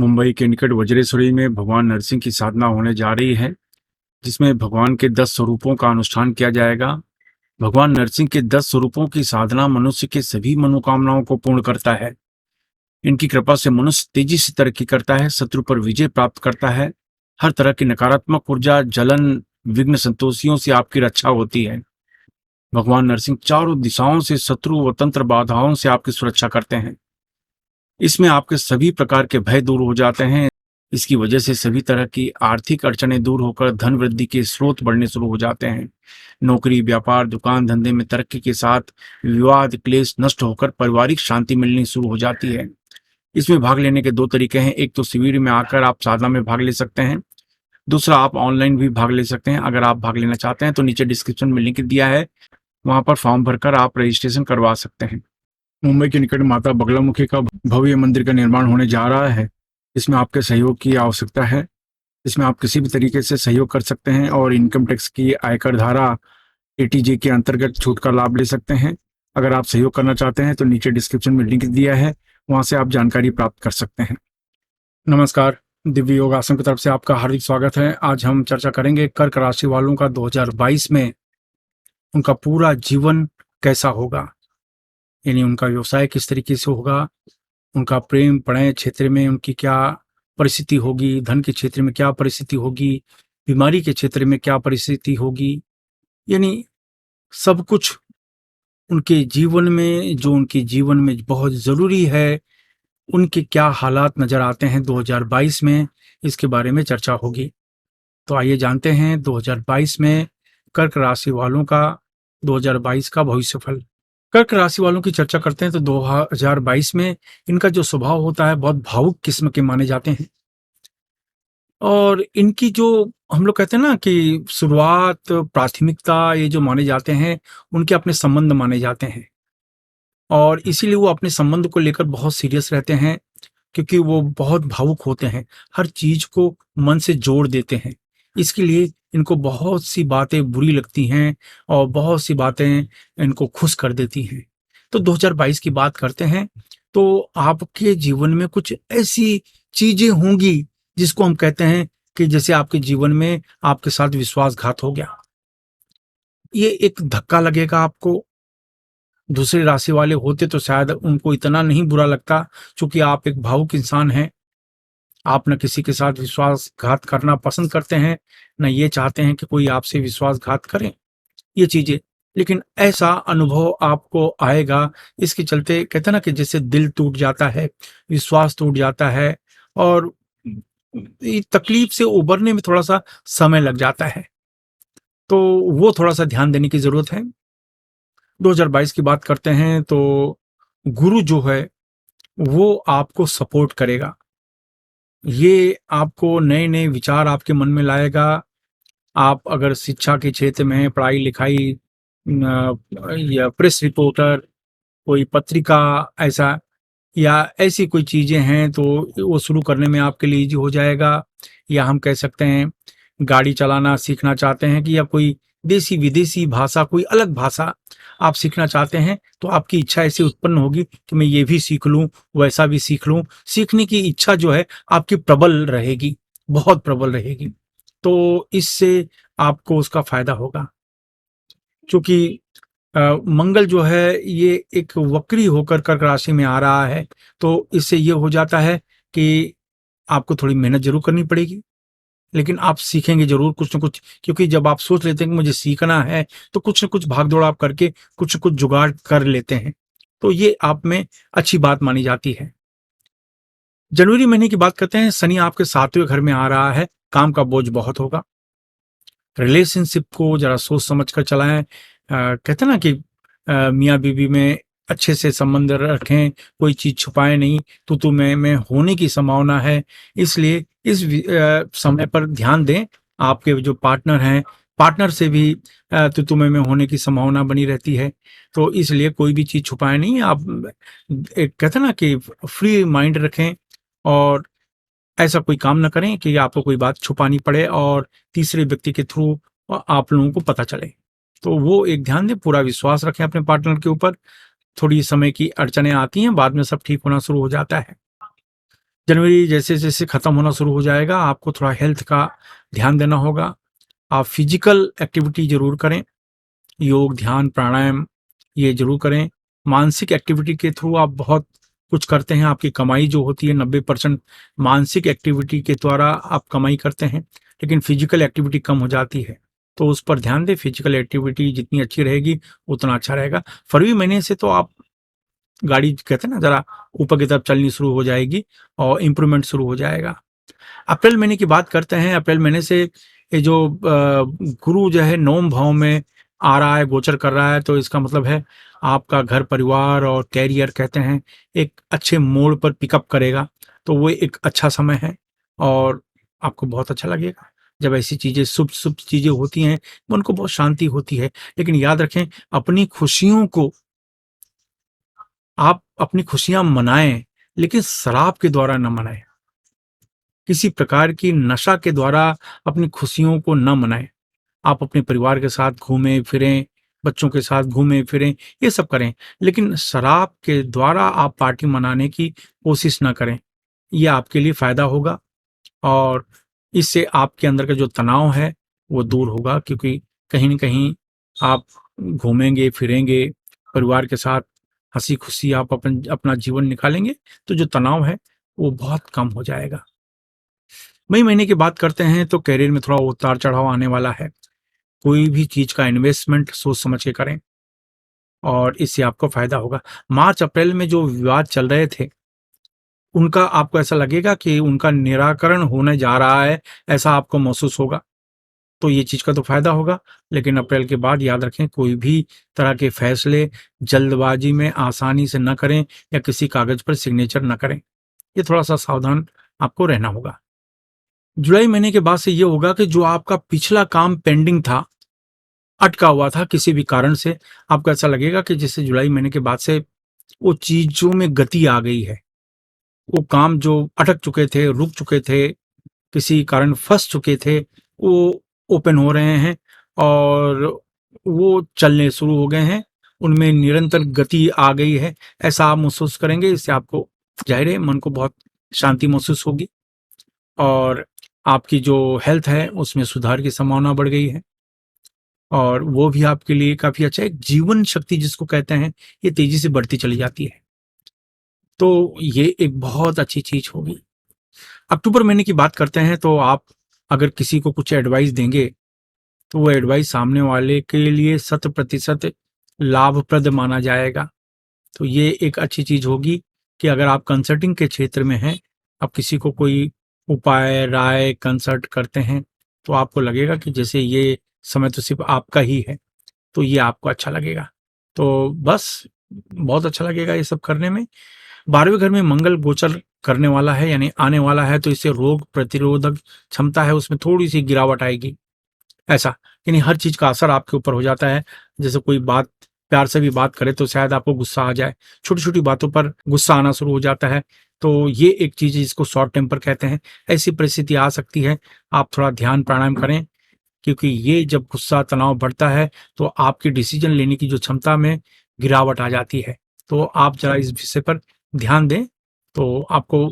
मुंबई के निकट वज्रेश्वरी में भगवान नरसिंह की साधना होने जा रही है, जिसमें भगवान के 10 स्वरूपों का अनुष्ठान किया जाएगा। भगवान नरसिंह के 10 स्वरूपों की साधना मनुष्य के सभी मनोकामनाओं को पूर्ण करता है। इनकी कृपा से मनुष्य तेजी से तरक्की करता है, शत्रु पर विजय प्राप्त करता है। हर तरह की नकारात्मक ऊर्जा, जलन, विघ्न संतोषियों से आपकी रक्षा होती है। भगवान नरसिंह चारों दिशाओं से शत्रु व तंत्र बाधाओं से आपकी सुरक्षा करते हैं। इसमें आपके सभी प्रकार के भय दूर हो जाते हैं। इसकी वजह से सभी तरह की आर्थिक अड़चनें दूर होकर धन वृद्धि के स्रोत बढ़ने शुरू हो जाते हैं। नौकरी, व्यापार, दुकान धंधे में तरक्की के साथ विवाद क्लेश नष्ट होकर पारिवारिक शांति मिलनी शुरू हो जाती है। इसमें भाग लेने के दो तरीके हैं। एक तो शिविर में आकर आप साधना में भाग ले सकते हैं। दूसरा, आप ऑनलाइन भी भाग ले सकते हैं। अगर आप भाग लेना चाहते हैं तो नीचे डिस्क्रिप्शन में लिंक दिया है, वहां पर फॉर्म भरकर आप रजिस्ट्रेशन करवा सकते हैं। मुंबई के निकट माता बगलामुखी का भव्य मंदिर का निर्माण होने जा रहा है। इसमें आपके सहयोग की आवश्यकता है। इसमें आप किसी भी तरीके से सहयोग कर सकते हैं और इनकम टैक्स की आयकर धारा एटीजे के अंतर्गत छूट का लाभ ले सकते हैं। अगर आप सहयोग करना चाहते हैं तो नीचे डिस्क्रिप्शन में लिंक दिया है, वहां से आप जानकारी प्राप्त कर सकते हैं। नमस्कार, दिव्य योग आश्रम की तरफ से आपका हार्दिक स्वागत है। आज हम चर्चा करेंगे कर्क राशि वालों का 2022 में उनका पूरा जीवन कैसा होगा, यानी उनका व्यवसाय किस तरीके से होगा, उनका प्रेम प्रणय क्षेत्र में उनकी क्या परिस्थिति होगी, धन के क्षेत्र में क्या परिस्थिति होगी, बीमारी के क्षेत्र में क्या परिस्थिति होगी, यानी सब कुछ उनके जीवन में, जो उनके जीवन में बहुत ज़रूरी है, उनके क्या हालात नज़र आते हैं 2022 में, इसके बारे में चर्चा होगी। तो आइए जानते हैं 2022 में कर्क राशि वालों का 2022 का भविष्यफल। कर्क राशि वालों की चर्चा करते हैं तो 2022 में इनका जो स्वभाव होता है बहुत भावुक किस्म के माने जाते हैं, और इनकी जो हम लोग कहते हैं ना कि शुरुआत, प्राथमिकता, ये जो माने जाते हैं उनके अपने संबंध माने जाते हैं, और इसीलिए वो अपने संबंध को लेकर बहुत सीरियस रहते हैं, क्योंकि वो बहुत भावुक होते हैं, हर चीज को मन से जोड़ देते हैं। इसके लिए इनको बहुत सी बातें बुरी लगती हैं और बहुत सी बातें इनको खुश कर देती हैं। तो 2022 की बात करते हैं तो आपके जीवन में कुछ ऐसी चीजें होंगी जिसको हम कहते हैं कि जैसे आपके जीवन में आपके साथ विश्वासघात हो गया। ये एक धक्का लगेगा आपको। दूसरे राशि वाले होते तो शायद उनको इतना नहीं बुरा लगता, क्योंकि आप एक भावुक इंसान हैं। आप न किसी के साथ विश्वासघात करना पसंद करते हैं, न ये चाहते हैं कि कोई आपसे विश्वासघात करे, ये चीजें। लेकिन ऐसा अनुभव आपको आएगा, इसके चलते कहते हैं ना कि जैसे दिल टूट जाता है, विश्वास टूट जाता है, और ये तकलीफ से उबरने में थोड़ा सा समय लग जाता है। तो वो थोड़ा सा ध्यान देने की जरूरत है। 2022 की बात करते हैं तो गुरु जो है वो आपको सपोर्ट करेगा। ये आपको नए नए विचार आपके मन में लाएगा। आप अगर शिक्षा के क्षेत्र में हैं, पढ़ाई लिखाई, या प्रेस रिपोर्टर, कोई पत्रिका ऐसा, या ऐसी कोई चीजें हैं तो वो शुरू करने में आपके लिए इजी हो जाएगा। या हम कह सकते हैं गाड़ी चलाना सीखना चाहते हैं, कि या कोई देसी विदेशी भाषा, कोई अलग भाषा आप सीखना चाहते हैं, तो आपकी इच्छा ऐसे उत्पन्न होगी कि मैं ये भी सीख लूं, वैसा भी सीख लूं। सीखने की इच्छा जो है आपकी प्रबल रहेगी, बहुत प्रबल रहेगी। तो इससे आपको उसका फायदा होगा, क्योंकि मंगल जो है ये एक वक्री होकर कर्क राशि में आ रहा है। तो इससे ये हो जाता है कि आपको थोड़ी मेहनत जरूर करनी पड़ेगी, लेकिन आप सीखेंगे जरूर कुछ न कुछ, क्योंकि जब आप सोच लेते हैं कि मुझे सीखना है तो कुछ न कुछ भाग दौड़ आप करके कुछ न कुछ जुगाड़ कर लेते हैं। तो ये आप में अच्छी बात मानी जाती है। जनवरी महीने की बात करते हैं, शनि आपके 7वें घर में आ रहा है। काम का बोझ बहुत होगा। रिलेशनशिप को जरा सोच समझ कर चलाएं। कहते हैं ना कि मियाँ बीवी में अच्छे से संबंध रखें, कोई चीज छुपाएं नहीं। तू मैं होने की संभावना है, इसलिए इस समय पर ध्यान दें। आपके जो पार्टनर हैं, पार्टनर से भी तू मैं होने की संभावना बनी रहती है। तो इसलिए कोई भी चीज छुपाएं नहीं। आप एक कहते हैं ना कि फ्री माइंड रखें, और ऐसा कोई काम ना करें कि आपको कोई बात छुपानी पड़े और तीसरे व्यक्ति के थ्रू आप लोगों को पता चले। तो वो एक ध्यान दें, पूरा विश्वास रखें अपने पार्टनर के ऊपर। थोड़ी समय की अड़चनें आती हैं, बाद में सब ठीक होना शुरू हो जाता है। जनवरी जैसे जैसे खत्म होना शुरू हो जाएगा, आपको थोड़ा हेल्थ का ध्यान देना होगा। आप फिजिकल एक्टिविटी जरूर करें, योग, ध्यान, प्राणायाम ये जरूर करें। मानसिक एक्टिविटी के थ्रू आप बहुत कुछ करते हैं। आपकी कमाई जो होती है 90% मानसिक एक्टिविटी के द्वारा आप कमाई करते हैं, लेकिन फिजिकल एक्टिविटी कम हो जाती है। तो उस पर ध्यान दें। फिजिकल एक्टिविटी जितनी अच्छी रहेगी उतना अच्छा रहेगा। फरवरी महीने से तो आप गाड़ी कहते हैं ना जरा ऊपर की तरफ चलनी शुरू हो जाएगी और इम्प्रूवमेंट शुरू हो जाएगा। अप्रैल महीने की बात करते हैं। अप्रैल महीने से ये जो गुरु जो है नवम भाव में आ रहा है, गोचर कर रहा है, तो इसका मतलब है आपका घर परिवार और कैरियर कहते हैं एक अच्छे मोड़ पर पिकअप करेगा। तो वो एक अच्छा समय है और आपको बहुत अच्छा लगेगा जब ऐसी चीजें शुभ शुभ चीजें होती हैं। मन को बहुत शांति होती है। लेकिन याद रखें, अपनी खुशियों को आप अपनी खुशियां मनाएं, लेकिन शराब के द्वारा न मनाएं। किसी प्रकार की नशा के द्वारा अपनी खुशियों को न मनाएं। आप अपने परिवार के साथ घूमें फिरें, बच्चों के साथ घूमें फिरें, ये सब करें, लेकिन शराब के द्वारा आप पार्टी मनाने की कोशिश ना करें। ये आपके लिए फायदा होगा और इससे आपके अंदर का जो तनाव है वो दूर होगा, क्योंकि कहीं न कहीं आप घूमेंगे फिरेंगे परिवार के साथ, हंसी खुशी आप अपना जीवन निकालेंगे, तो जो तनाव है वो बहुत कम हो जाएगा। मई महीने की बात करते हैं तो करियर में थोड़ा उतार चढ़ाव आने वाला है। कोई भी चीज का इन्वेस्टमेंट सोच समझ के करें और इससे आपको फायदा होगा। मार्च अप्रैल में जो विवाद चल रहे थे उनका आपको ऐसा लगेगा कि उनका निराकरण होने जा रहा है, ऐसा आपको महसूस होगा। तो ये चीज का तो फायदा होगा। लेकिन अप्रैल के बाद याद रखें, कोई भी तरह के फैसले जल्दबाजी में आसानी से न करें या किसी कागज पर सिग्नेचर न करें। ये थोड़ा सा सावधान आपको रहना होगा। जुलाई महीने के बाद से ये होगा कि जो आपका पिछला काम पेंडिंग था, अटका हुआ था किसी भी कारण से, आपको ऐसा लगेगा कि जैसे जुलाई महीने के बाद से वो चीजों में गति आ गई है। वो काम जो अटक चुके थे, रुक चुके थे, किसी कारण फंस चुके थे, वो ओपन हो रहे हैं और वो चलने शुरू हो गए हैं। उनमें निरंतर गति आ गई है, ऐसा आप महसूस करेंगे। इससे आपको जाहिर है मन को बहुत शांति महसूस होगी और आपकी जो हेल्थ है उसमें सुधार की संभावना बढ़ गई है और वो भी आपके लिए काफी अच्छा है। जीवन शक्ति जिसको कहते हैं, ये तेजी से बढ़ती चली जाती है। तो ये एक बहुत अच्छी चीज होगी। अक्टूबर महीने की बात करते हैं तो आप अगर किसी को कुछ एडवाइस देंगे तो वो एडवाइस सामने वाले के लिए 100% लाभप्रद माना जाएगा। तो ये एक अच्छी चीज होगी कि अगर आप कंसल्टिंग के क्षेत्र में हैं, आप किसी को कोई उपाय राय कंसल्ट करते हैं, तो आपको लगेगा कि जैसे ये समय तो सिर्फ आपका ही है, तो ये आपको अच्छा लगेगा। तो बस बहुत अच्छा लगेगा ये सब करने में। 12वें घर में मंगल गोचर करने वाला है, यानी आने वाला है, तो इससे रोग प्रतिरोधक क्षमता है उसमें थोड़ी सी गिरावट आएगी। ऐसा यानी हर चीज का असर आपके ऊपर हो जाता है। जैसे कोई बात प्यार से भी बात करे तो शायद आपको गुस्सा आ जाए, छोटी छोटी बातों पर गुस्सा आना शुरू हो जाता है। तो ये एक चीज है जिसको शॉर्ट टेम्पर कहते हैं। ऐसी परिस्थिति आ सकती है। आप थोड़ा ध्यान प्राणायाम करें, क्योंकि ये जब गुस्सा तनाव बढ़ता है तो आपकी डिसीजन लेने की जो क्षमता में गिरावट आ जाती है। तो आप जरा इस विषय पर ध्यान दें, तो आपको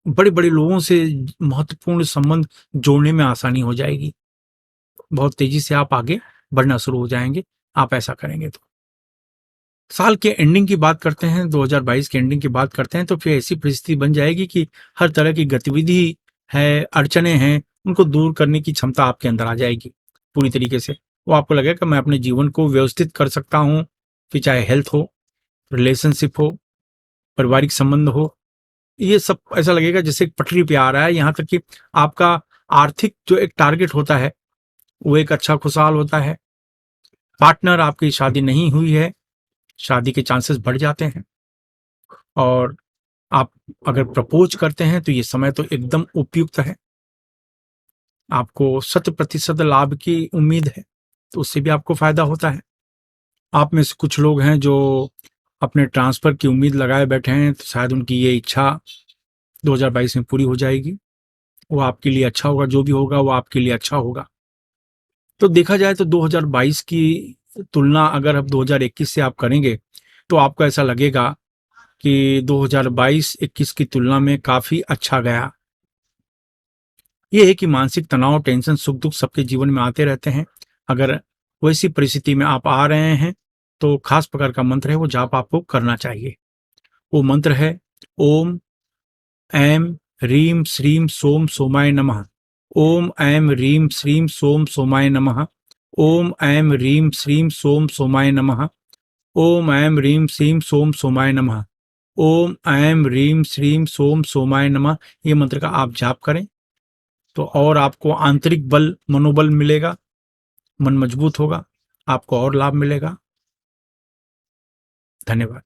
बड़े बड़े लोगों से महत्वपूर्ण संबंध जोड़ने में आसानी हो जाएगी। बहुत तेजी से आप आगे बढ़ना शुरू हो जाएंगे, आप ऐसा करेंगे तो। साल के एंडिंग की बात करते हैं, 2022 के एंडिंग की बात करते हैं, तो फिर ऐसी परिस्थिति बन जाएगी कि हर तरह की गतिविधि है, अड़चने हैं, उनको दूर करने की क्षमता आपके अंदर आ जाएगी पूरी तरीके से। वो आपको लगेगा कि मैं अपने जीवन को व्यवस्थित कर सकता हूँ, फिर चाहे हेल्थ हो, रिलेशनशिप हो, पारिवारिक संबंध हो, ये सब ऐसा लगेगा जैसे एक पटरी पे आ रहा है। यहाँ तक कि आपका आर्थिक जो एक टारगेट होता है वो एक अच्छा खुशहाल होता है। पार्टनर आपकी शादी नहीं हुई है, शादी के चांसेस बढ़ जाते हैं। और आप अगर प्रपोज करते हैं तो ये समय तो एकदम उपयुक्त है, आपको 100% लाभ की उम्मीद है, तो उससे भी आपको फायदा होता है। आप में से कुछ लोग हैं जो अपने ट्रांसफर की उम्मीद लगाए बैठे हैं, तो शायद उनकी ये इच्छा 2022 में पूरी हो जाएगी। वो आपके लिए अच्छा होगा, जो भी होगा वो आपके लिए अच्छा होगा। तो देखा जाए तो 2022 की तुलना अगर अब 2021 से आप करेंगे तो आपको ऐसा लगेगा कि 2022-21 की तुलना में काफी अच्छा गया। ये है कि मानसिक तनाव, टेंशन, सुख दुख सबके जीवन में आते रहते हैं। अगर वैसी परिस्थिति में आप आ रहे हैं तो खास प्रकार का मंत्र है वो जाप आपको करना चाहिए। वो मंत्र है ओम ऐं ह्रीं श्रीं सोम सोमाय नमः। ओम ऐं ह्रीं श्रीं सोम सोमाय नमः। ओम ऐं ह्रीं श्रीं सोम सोमाय नमः। ओम ऐं ह्रीं श्रीं सोम सोमाय नमः। ओम ऐं ह्रीं श्रीं सोम सोमाय नमः। ये मंत्र का आप जाप करें तो और आपको आंतरिक बल, मनोबल मिलेगा, मन मजबूत होगा, आपको और लाभ मिलेगा। धन्यवाद।